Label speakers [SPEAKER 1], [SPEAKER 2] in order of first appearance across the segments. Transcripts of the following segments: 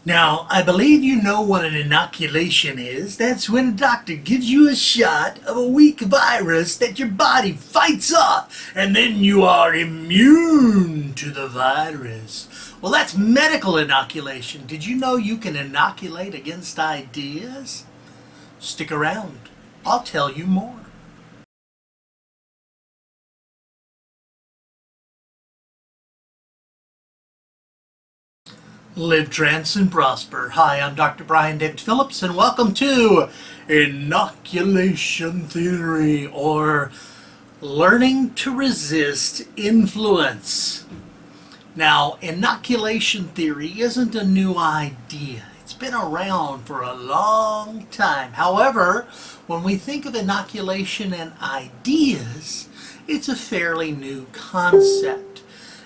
[SPEAKER 1] Now, I believe you know what an inoculation is. That's when a doctor gives you a shot of a weak virus that your body fights off, and then you are immune to the virus. Well, that's medical inoculation. Did you know you can inoculate against ideas? Stick around. I'll tell you more. Live, trance, and prosper. Hi, I'm Dr. David Phillips, and welcome to Inoculation Theory, or Learning to Resist Influence. Now, inoculation theory isn't a new idea. It's been around for a long time. However, when we think of inoculation and ideas, it's a fairly new concept.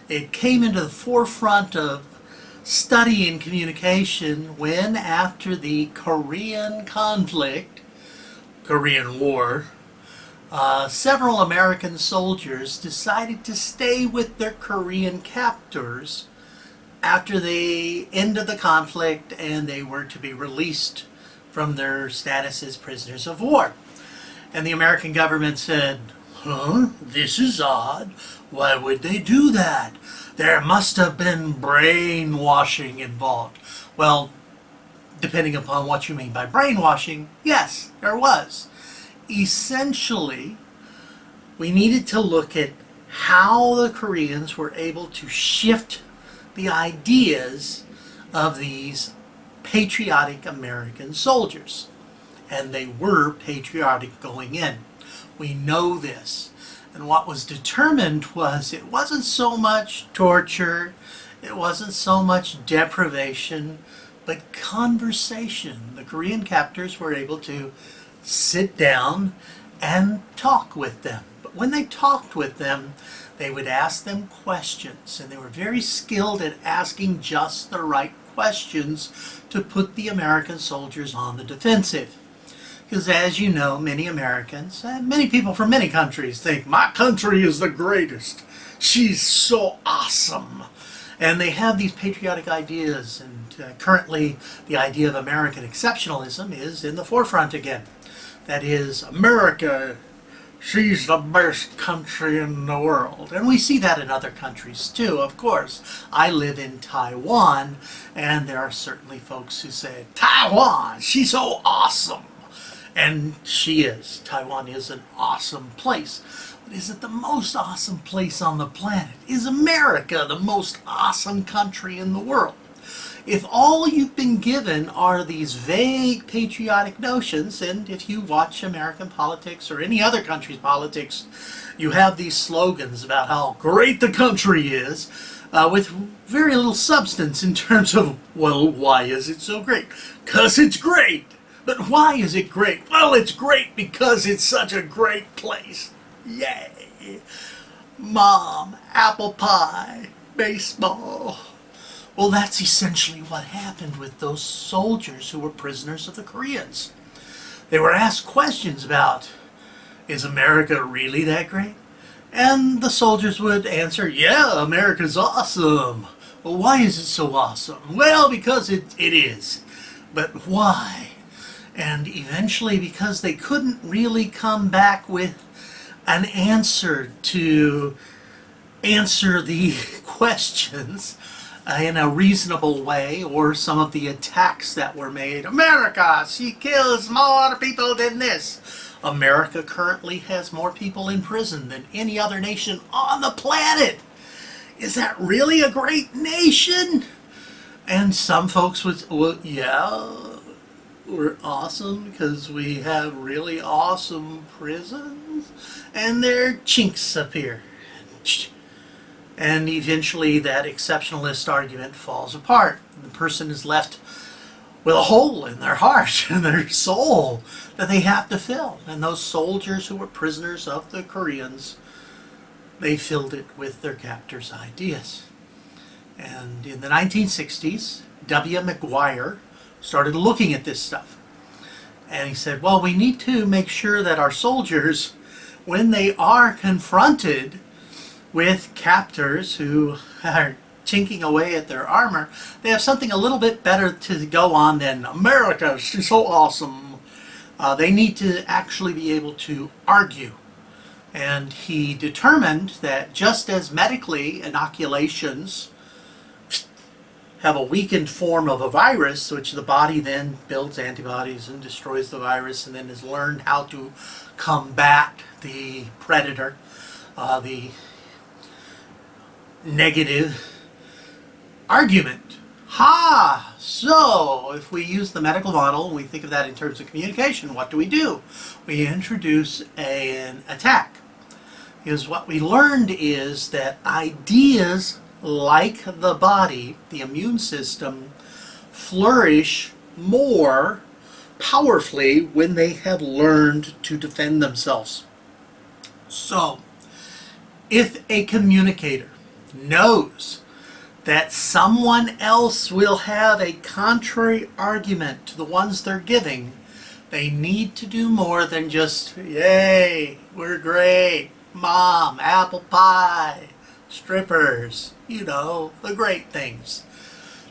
[SPEAKER 1] It came into the forefront of study in communication when, after the Korean War, several American soldiers decided to stay with their Korean captors after the end of the conflict, and they were to be released from their status as prisoners of war. And the American government said, this is odd. Why would they do that? There must have been brainwashing involved. Well, depending upon what you mean by brainwashing, yes, there was. Essentially, we needed to look at how the Koreans were able to shift the ideas of these patriotic American soldiers. And they were patriotic going in. We know this. And what was determined was it wasn't so much torture, it wasn't so much deprivation, but conversation. The Korean captors were able to sit down and talk with them. But when they talked with them, they would ask them questions, and they were very skilled at asking just the right questions to put the American soldiers on the defensive. Because as you know, many Americans, and many people from many countries think, my country is the greatest. She's so awesome. And they have these patriotic ideas, and currently the idea of American exceptionalism is in the forefront again. That is, America, she's the best country in the world. And we see that in other countries too, of course. I live in Taiwan, and there are certainly folks who say, Taiwan, she's so awesome. And she is. Taiwan is an awesome place. But is it the most awesome place on the planet? Is America the most awesome country in the world? If all you've been given are these vague patriotic notions, and if you watch American politics or any other country's politics, you have these slogans about how great the country is, with very little substance in terms of, well, why is it so great? 'Cause it's great! But why is it great? Well, it's great because it's such a great place. Yay! Mom, apple pie, baseball. Well, that's essentially what happened with those soldiers who were prisoners of the Koreans. They were asked questions about, is America really that great? And the soldiers would answer, yeah, America's awesome. Well, why is it so awesome? Well, because it is. But why? And eventually, because they couldn't really come back with an answer to answer the questions in a reasonable way, or some of the attacks that were made, America, she kills more people than this. America currently has more people in prison than any other nation on the planet. Is that really a great nation? And some folks would, well, yeah, we're awesome because we have really awesome prisons, and there are chinks up here. And eventually that exceptionalist argument falls apart. The person is left with a hole in their heart and their soul that they have to fill. And those soldiers who were prisoners of the Koreans, they filled it with their captors' ideas. And in the 1960s, McGuire started looking at this stuff. And he said, well, we need to make sure that our soldiers, when they are confronted with captors who are chinking away at their armor, they have something a little bit better to go on than America, she's so awesome. They need to actually be able to argue. And he determined that just as medically inoculations have a weakened form of a virus, which the body then builds antibodies and destroys the virus and then has learned how to combat the predator, the negative argument. Ha! So, if we use the medical model and we think of that in terms of communication, what do? We introduce an attack. Because what we learned is that ideas like the body, the immune system, flourish more powerfully when they have learned to defend themselves. So, if a communicator knows that someone else will have a contrary argument to the ones they're giving, they need to do more than just, yay, we're great, mom, apple pie, strippers, you know, the great things.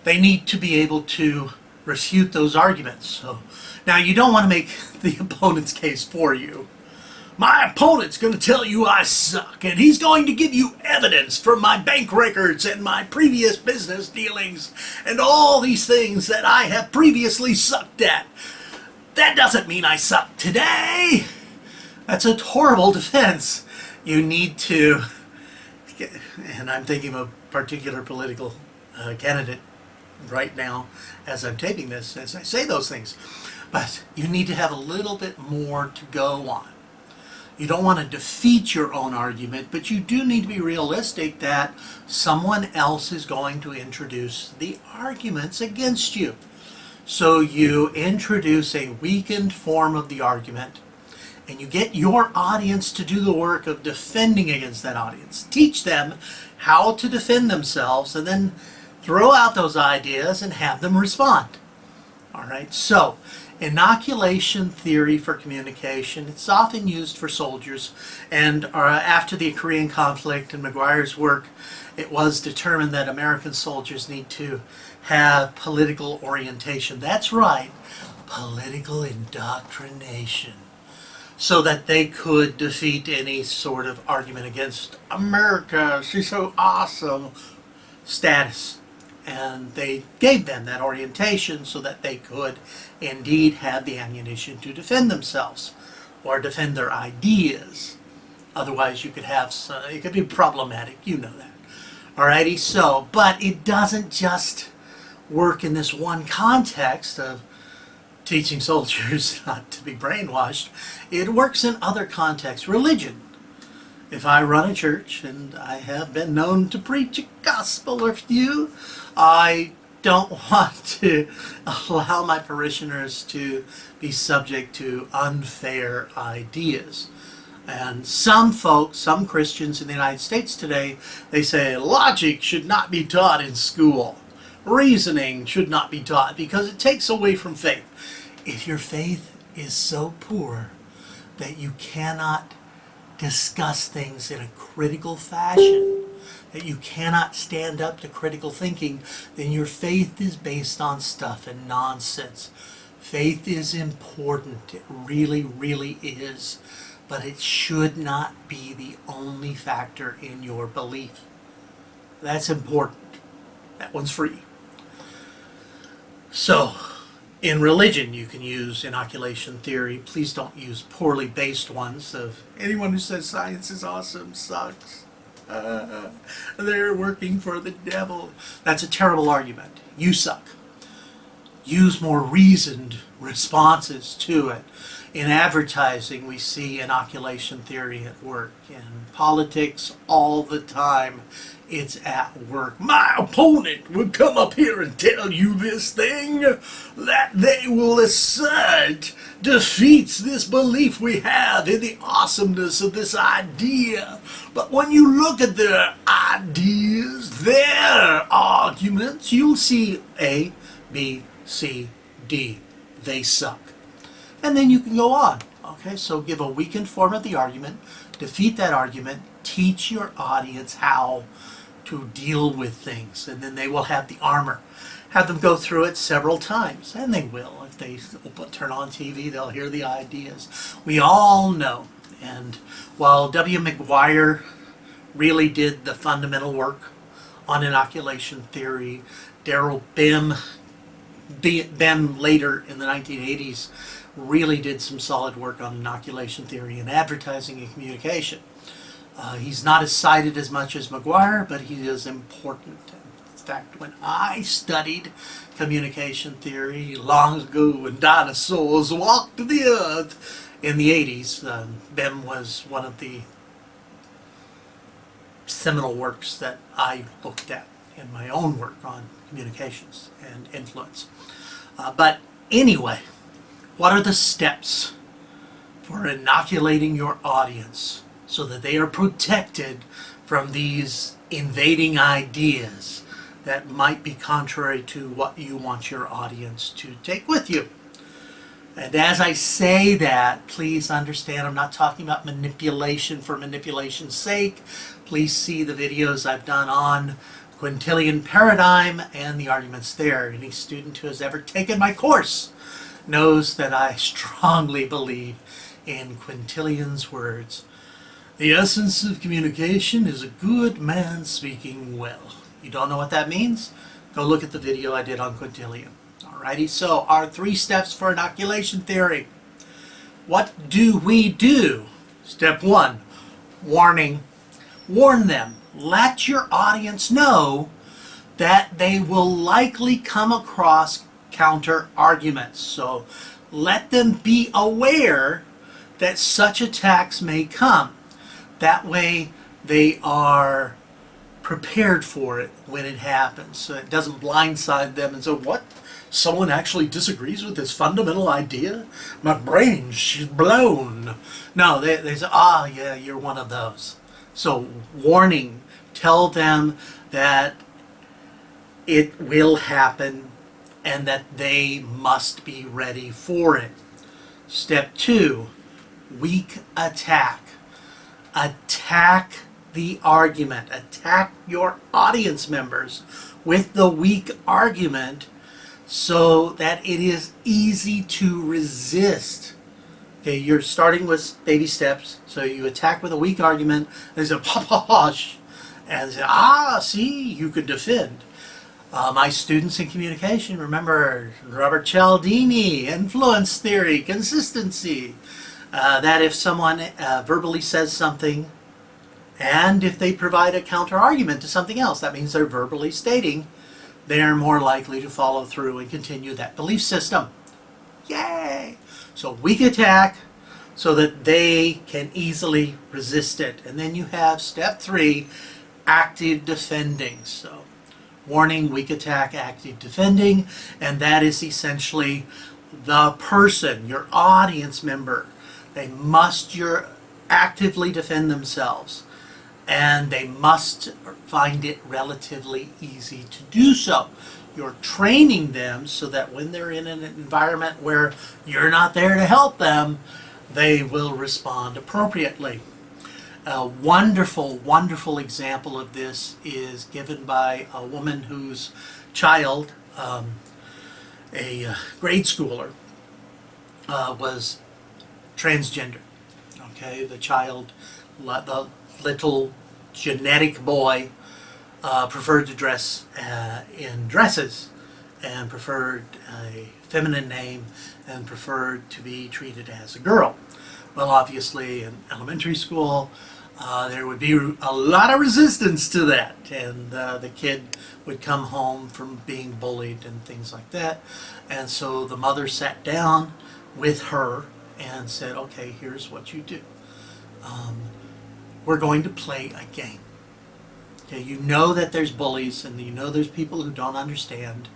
[SPEAKER 1] They need to be able to refute those arguments. So now you don't want to make the opponent's case for you. My opponent's going to tell you I suck, and he's going to give you evidence from my bank records and my previous business dealings and all these things that I have previously sucked at. That doesn't mean I suck today. That's a horrible defense. You need to, and I'm thinking of a particular political candidate right now as I'm taping this, as I say those things. But you need to have a little bit more to go on. You don't want to defeat your own argument, but you do need to be realistic that someone else is going to introduce the arguments against you. So you introduce a weakened form of the argument, and you get your audience to do the work of defending against that audience. Teach them how to defend themselves, and then throw out those ideas and have them respond. All right, so inoculation theory for communication. It's often used for soldiers, and after the Korean conflict and McGuire's work, it was determined that American soldiers need to have political orientation. That's right, political indoctrination, so that they could defeat any sort of argument against America, she's so awesome status. And they gave them that orientation so that they could indeed have the ammunition to defend themselves or defend their ideas. Otherwise you could have some, it could be problematic, you know that. Alrighty, so, but it doesn't just work in this one context of teaching soldiers not to be brainwashed. It works in other contexts. Religion. If I run a church, and I have been known to preach a gospel or few, I don't want to allow my parishioners to be subject to unfair ideas. And some folks, some Christians in the United States today, they say logic should not be taught in school. Reasoning should not be taught because it takes away from faith. If your faith is so poor that you cannot discuss things in a critical fashion, that you cannot stand up to critical thinking, then your faith is based on stuff and nonsense. Faith is important. It really, really is. But it should not be the only factor in your belief. That's important. That one's free. So, in religion, you can use inoculation theory. Please don't use poorly based ones of anyone who says science is awesome sucks. They're working for the devil. That's a terrible argument. You suck. Use more reasoned responses to it. In advertising, we see inoculation theory at work. In politics, all the time, it's at work. My opponent will come up here and tell you this thing that they will assert defeats this belief we have in the awesomeness of this idea. But when you look at their ideas, their arguments, you'll see A, B, C, D. They suck. And then you can go on. Okay, so give a weakened form of the argument, defeat that argument, teach your audience how to deal with things, and then they will have the armor. Have them go through it several times, and they will. If they turn on TV, they'll hear the ideas. We all know, and while W. McGuire really did the fundamental work on inoculation theory, Darrell Bem later in the 1980s really did some solid work on inoculation theory and advertising and communication. He's not as cited as much as McGuire, but he is important. In fact, when I studied communication theory long ago when dinosaurs walked the earth in the 80s, Bem was one of the seminal works that I looked at in my own work on communications and influence. But anyway, what are the steps for inoculating your audience so that they are protected from these invading ideas that might be contrary to what you want your audience to take with you? And as I say that, please understand I'm not talking about manipulation for manipulation's sake. Please see the videos I've done on Quintillion paradigm and the arguments there. Any student who has ever taken my course knows that I strongly believe in Quintillion's words. The essence of communication is a good man speaking well. You don't know what that means? Go look at the video I did on Quintillion. Alrighty, so our 3 steps for inoculation theory. What do we do? Step 1, warning. Warn them. Let your audience know that they will likely come across counter arguments. So let them be aware that such attacks may come. That way they are prepared for it when it happens, so it doesn't blindside them and say, what? Someone actually disagrees with this fundamental idea? My brain's blown. No, they say, yeah, you're one of those. So warning, tell them that it will happen and that they must be ready for it. Step 2, weak attack. Attack the argument. Attack your audience members with the weak argument so that it is easy to resist. Okay, you're starting with baby steps, so you attack with a weak argument, and they say, posh, and say, see, you could defend. My students in communication, remember Robert Cialdini, influence theory, consistency, that if someone verbally says something, and if they provide a counter argument to something else, that means they're verbally stating, they are more likely to follow through and continue that belief system. Yay! So weak attack so that they can easily resist it. And then you have step 3, active defending. So warning, weak attack, active defending, and that is essentially the person, your audience member. They must actively defend themselves. And they must find it relatively easy to do so. You're training them so that when they're in an environment where you're not there to help them, they will respond appropriately. A wonderful, wonderful example of this is given by a woman whose child, a grade schooler, was transgender. Okay, the child, the little genetic boy, preferred to dress in dresses and preferred a feminine name and preferred to be treated as a girl. Well, obviously in elementary school there would be a lot of resistance to that, and the kid would come home from being bullied and things like that, and so the mother sat down with her and said, okay, here's what you do. We're going to play a game. Okay, you know that there's bullies and you know there's people who don't understand,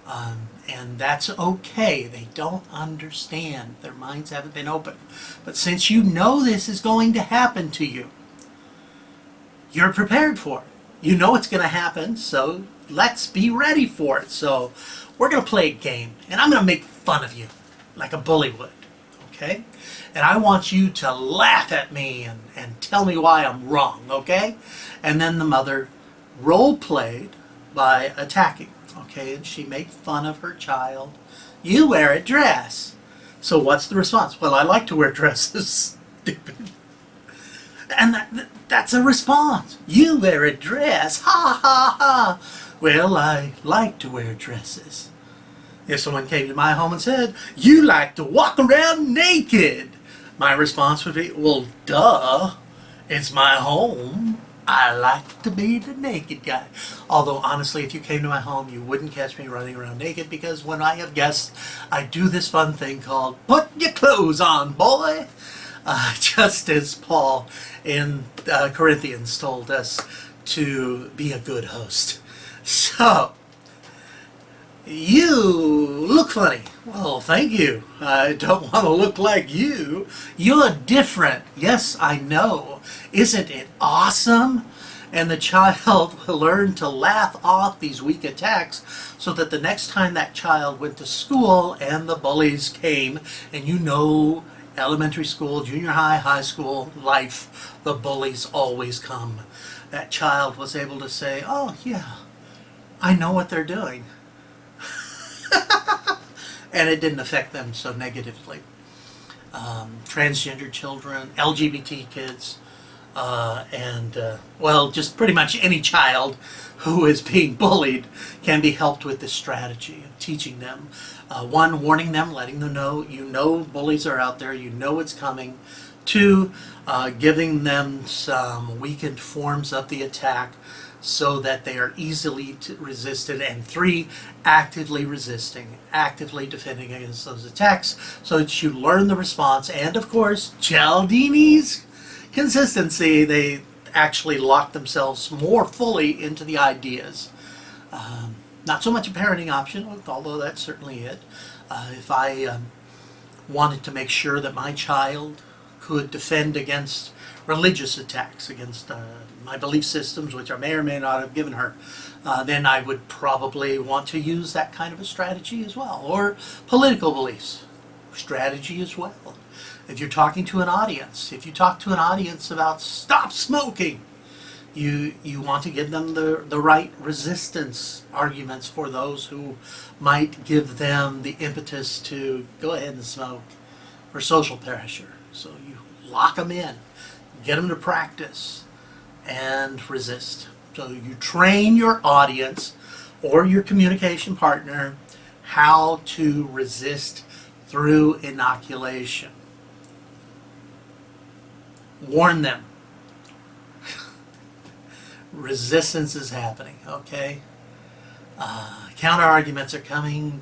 [SPEAKER 1] and that's okay. They don't understand. Their minds haven't been open. But since you know this is going to happen to you, you're prepared for it. You know it's going to happen, so let's be ready for it. So we're going to play a game, and I'm going to make fun of you like a bully would. Okay? And I want you to laugh at me and tell me why I'm wrong, okay? And then the mother role played by attacking. Okay, and she made fun of her child. You wear a dress. So what's the response? Well, I like to wear dresses. Stupid. And that's a response. You wear a dress. Ha ha ha. Well, I like to wear dresses. If someone came to my home and said, you like to walk around naked, my response would be, well, duh. It's my home. I like to be the naked guy. Although, honestly, if you came to my home, you wouldn't catch me running around naked, because when I have guests, I do this fun thing called, put your clothes on, boy. Just as Paul in Corinthians told us to be a good host. So, you look funny. Well, thank you. I don't want to look like you. You're different. Yes, I know. Isn't it awesome? And the child will learn to laugh off these weak attacks, so that the next time that child went to school and the bullies came, and you know, elementary school, junior high, high school life, the bullies always come. That child was able to say, oh yeah, I know what they're doing. And it didn't affect them so negatively. Transgender children, LGBT kids, well, just pretty much any child who is being bullied can be helped with this strategy of teaching them. One, warning them, letting them know, you know bullies are out there, you know it's coming. Two, giving them some weakened forms of the attack so that they are easily resisted. And three, actively resisting, actively defending against those attacks so that you learn the response. And of course, Cialdini's consistency, they actually lock themselves more fully into the ideas. Not so much a parenting option, although that's certainly it. If I wanted to make sure that my child could defend against religious attacks, against my belief systems, which I may or may not have given her, then I would probably want to use that kind of a strategy as well. Or political beliefs, strategy as well. If you're talking to an audience, if you talk to an audience about stop smoking, you want to give them the right resistance arguments for those who might give them the impetus to go ahead and smoke, or social pressure. So you lock them in, get them to practice, and resist. So you train your audience or your communication partner how to resist through inoculation. Warn them. Resistance is happening, okay? Counter arguments are coming.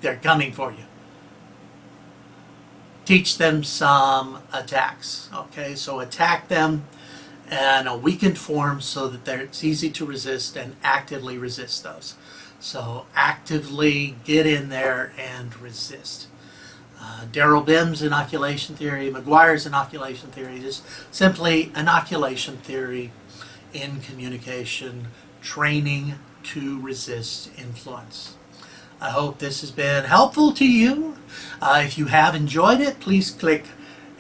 [SPEAKER 1] They're coming for you. Teach them some attacks, okay? So attack them in a weakened form so that it's easy to resist, and actively resist those. So actively get in there and resist. Daryl Bim's inoculation theory, McGuire's inoculation theory is simply inoculation theory in communication, training to resist influence. I hope this has been helpful to you. If you have enjoyed it, please click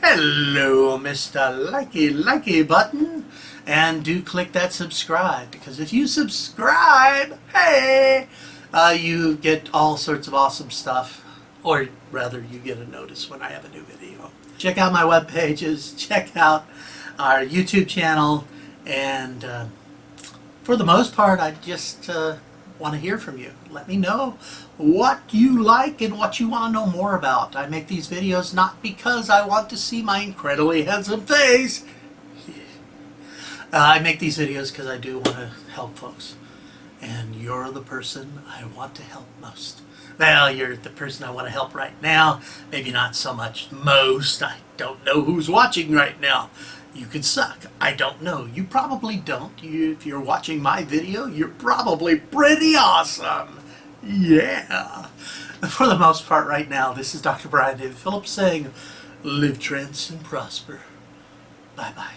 [SPEAKER 1] hello Mr. Likey button, and do click that subscribe, because if you subscribe, hey, you get all sorts of awesome stuff, or rather you get a notice when I have a new video. Check out my web pages, check out our YouTube channel, and for the most part, I just want to hear from you. Let me know what you like and what you want to know more about. I make these videos not because I want to see my incredibly handsome face. I make these videos because I do want to help folks. And you're the person I want to help most. Well, you're the person I want to help right now. Maybe not so much most. I don't know who's watching right now. You could suck. I don't know. You probably don't. If you're watching my video, you're probably pretty awesome. Yeah. For the most part right now, this is Dr. David Phillips saying, live trance and prosper. Bye-bye.